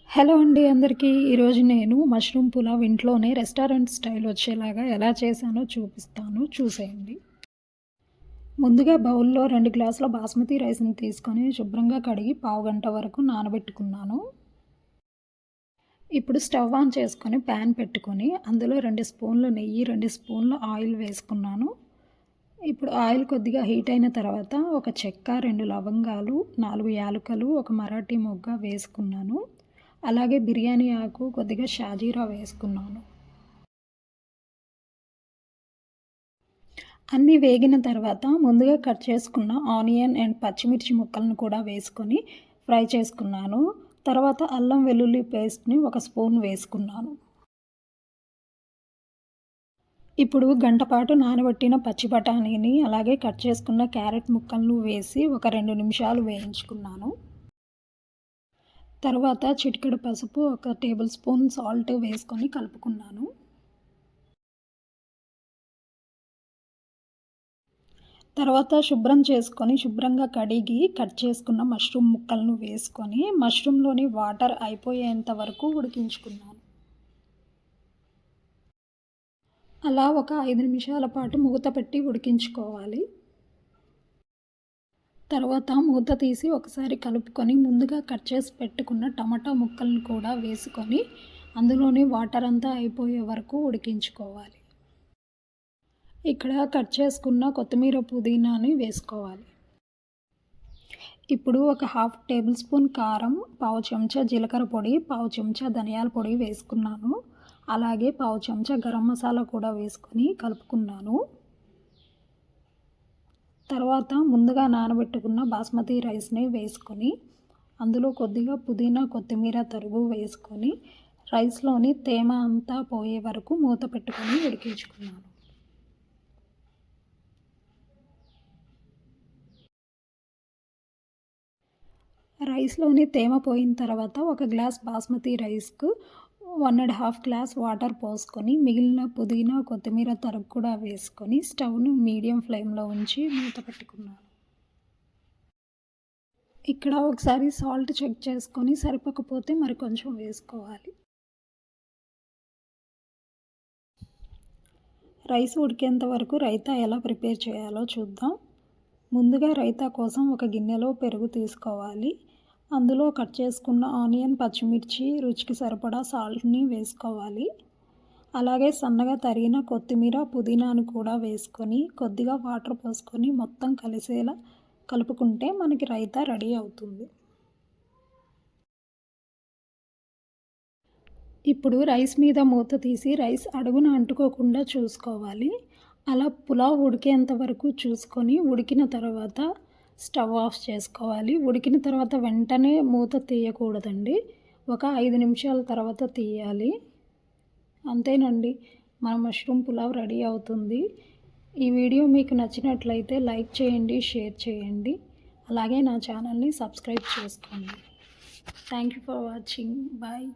Hello అండి అందరికీ. ఈరోజు నేను మష్రూమ్ పులావ్ ఇంట్లోనే రెస్టారెంట్ స్టైల్ వచ్చేలాగా ఎలా చేశానో చూపిస్తాను, చూసేయండి. ముందుగా బౌల్‌లో 2 గ్లాసుల బాస్మతి రైస్‌ని తీసుకొని శుభ్రంగా కడిగి పావుగంట వరకు నానబెట్టుకున్నాను. ఇప్పుడు స్టవ్ ఆన్ చేసుకొని ప్యాన్ పెట్టుకొని అందులో 2 స్పూన్ల నెయ్యి, 2 స్పూన్ల ఆయిల్ వేసుకున్నాను. ఇప్పుడు ఆయిల్ కొద్దిగా హీట్ అయిన తర్వాత ఒక చెక్క, 2 లవంగాలు, 4 యాలకులు, ఒక మరాఠీ మొగ్గ వేసుకున్నాను. అలాగే బిర్యానీ ఆకు, కొద్దిగా షాజీరా వేసుకున్నాను. అన్నీ వేగిన తర్వాత ముందుగా కట్ చేసుకున్న ఆనియన్ అండ్ పచ్చిమిర్చి ముక్కలను కూడా వేసుకొని ఫ్రై చేసుకున్నాను. తర్వాత అల్లం వెల్లుల్లి పేస్ట్‌ని ఒక స్పూన్ వేసుకున్నాను. ఇప్పుడు గంట పాటు నానబెట్టిన పచ్చి బఠానీని అలాగే కట్ చేసుకున్న క్యారెట్ ముక్కలను వేసి ఒక 2 నిమిషాలు వేయించుకున్నాను. తర్వాత చిటికెడు పసుపు, ఒక టేబుల్ స్పూన్ సాల్ట్ వేసుకొని కలుపుకున్నాను. తర్వాత శుభ్రంగా కడిగి కట్ చేసుకున్న మష్రూమ్ ముక్కలను వేసుకొని మష్రూమ్‌లోని వాటర్ అయిపోయేంత వరకు ఉడికించుకున్నాను. అలా ఒక 5 నిమిషాల పాటు మూత పెట్టి ఉడికించుకోవాలి. తర్వాత మూత తీసి ఒకసారి కలుపుకొని ముందుగా కట్ చేసి పెట్టుకున్న టమాటా ముక్కలను కూడా వేసుకొని అందులోని వాటర్ అంతా అయిపోయే వరకు ఉడికించుకోవాలి. ఇక్కడ కట్ చేసుకున్న కొత్తిమీర, పుదీనాని వేసుకోవాలి. ఇప్పుడు ఒక హాఫ్ టేబుల్ స్పూన్ కారం, పావు చెంచా జీలకర్ర పొడి, పావు చెంచా ధనియాల పొడి వేసుకున్నాను. అలాగే పావు చెంచా గరం మసాలా కూడా వేసుకొని కలుపుకున్నాను. తర్వాత ముందుగా నానబెట్టుకున్న బాస్మతి రైస్‌ని వేసుకొని అందులో కొద్దిగా పుదీనా, కొత్తిమీర తరుగు వేసుకొని రైస్‌లోని తేమ అంతా పోయే వరకు మూత పెట్టుకొని ఉడికించుకున్నాను. రైస్‌లోని తేమ పోయిన తర్వాత ఒక గ్లాస్ బాస్మతి రైస్‌కు 1½ గ్లాస్ వాటర్ పోసుకొని మిగిలిన పుదీనా, కొత్తిమీర తరుగు కూడా వేసుకొని స్టవ్‌ను మీడియం ఫ్లేమ్‌లో ఉంచి మూత పెట్టుకున్నాను. ఇక్కడ ఒకసారి సాల్ట్ చెక్ చేసుకొని సరిపోకపోతే మరి కొంచెం వేసుకోవాలి. రైస్ ఉడికేంత వరకు రైతా ఎలా ప్రిపేర్ చేయాలో చూద్దాం. ముందుగా రైతా కోసం ఒక గిన్నెలో పెరుగు తీసుకోవాలి. అందులో కట్ చేసుకున్న ఆనియన్, పచ్చిమిర్చి, రుచికి సరిపడా సాల్ట్‌ని వేసుకోవాలి. అలాగే సన్నగా తరిగిన కొత్తిమీర, పుదీనాను కూడా వేసుకొని కొద్దిగా వాటర్ పోసుకొని మొత్తం కలిసేలా కలుపుకుంటే మనకి రైతా రెడీ అవుతుంది. ఇప్పుడు రైస్ మీద మూత తీసి రైస్ అడుగున అంటుకోకుండా చూసుకోవాలి. అలా పులావ్ ఉడికేంత వరకు చూసుకొని ఉడికిన తర్వాత స్టవ్ ఆఫ్ చేసుకోవాలి. ఉడికిన తర్వాత వెంటనే మూత తీయకూడదండి. ఒక 5 నిమిషాల తర్వాత తీయాలి. అంతేనండి, మన మష్రూమ్ పులావ్ రెడీ అవుతుంది. ఈ వీడియో మీకు నచ్చినట్లయితే లైక్ చేయండి, షేర్ చేయండి. అలాగే నా ఛానల్ని సబ్స్క్రైబ్ చేసుకోండి. Thank you for watching. Bye.